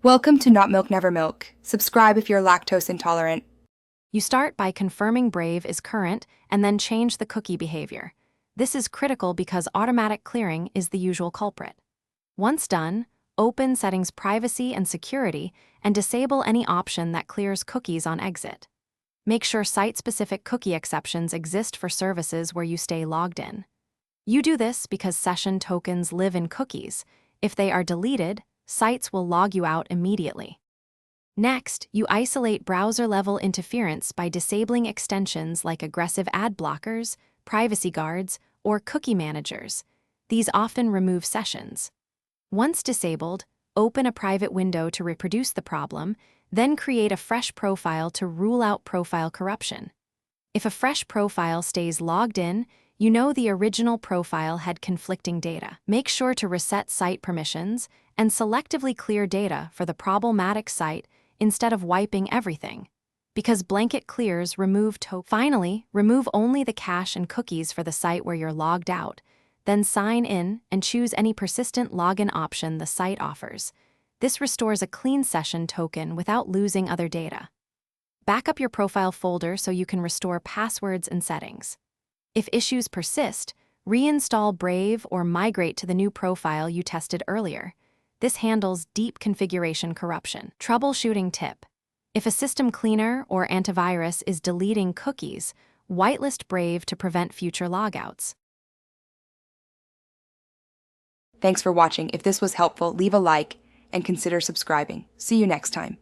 Welcome to Not Milk Never Milk. Subscribe if you're lactose intolerant. You start by confirming Brave is current and then change the cookie behavior. This is critical because automatic clearing is the usual culprit. Once done, open Settings Privacy and Security and disable any option that clears cookies on exit. Make sure site-specific cookie exceptions exist for services where you stay logged in. You do this because session tokens live in cookies. If they are deleted, sites will log you out immediately. Next, you isolate browser-level interference by disabling extensions like aggressive ad blockers, privacy guards, or cookie managers. These often remove sessions. Once disabled, open a private window to reproduce the problem, then create a fresh profile to rule out profile corruption. If a fresh profile stays logged in, you know the original profile had conflicting data. Make sure to reset site permissions and selectively clear data for the problematic site instead of wiping everything, because blanket clears remove Finally, remove only the cache and cookies for the site where you're logged out, then sign in and choose any persistent login option the site offers. This restores a clean session token without losing other data. Back up your profile folder so you can restore passwords and settings. If issues persist, reinstall Brave or migrate to the new profile you tested earlier. This handles deep configuration corruption. Troubleshooting tip: if a system cleaner or antivirus is deleting cookies, whitelist Brave to prevent future logouts. Thanks for watching. If this was helpful, leave a like and consider subscribing. See you next time.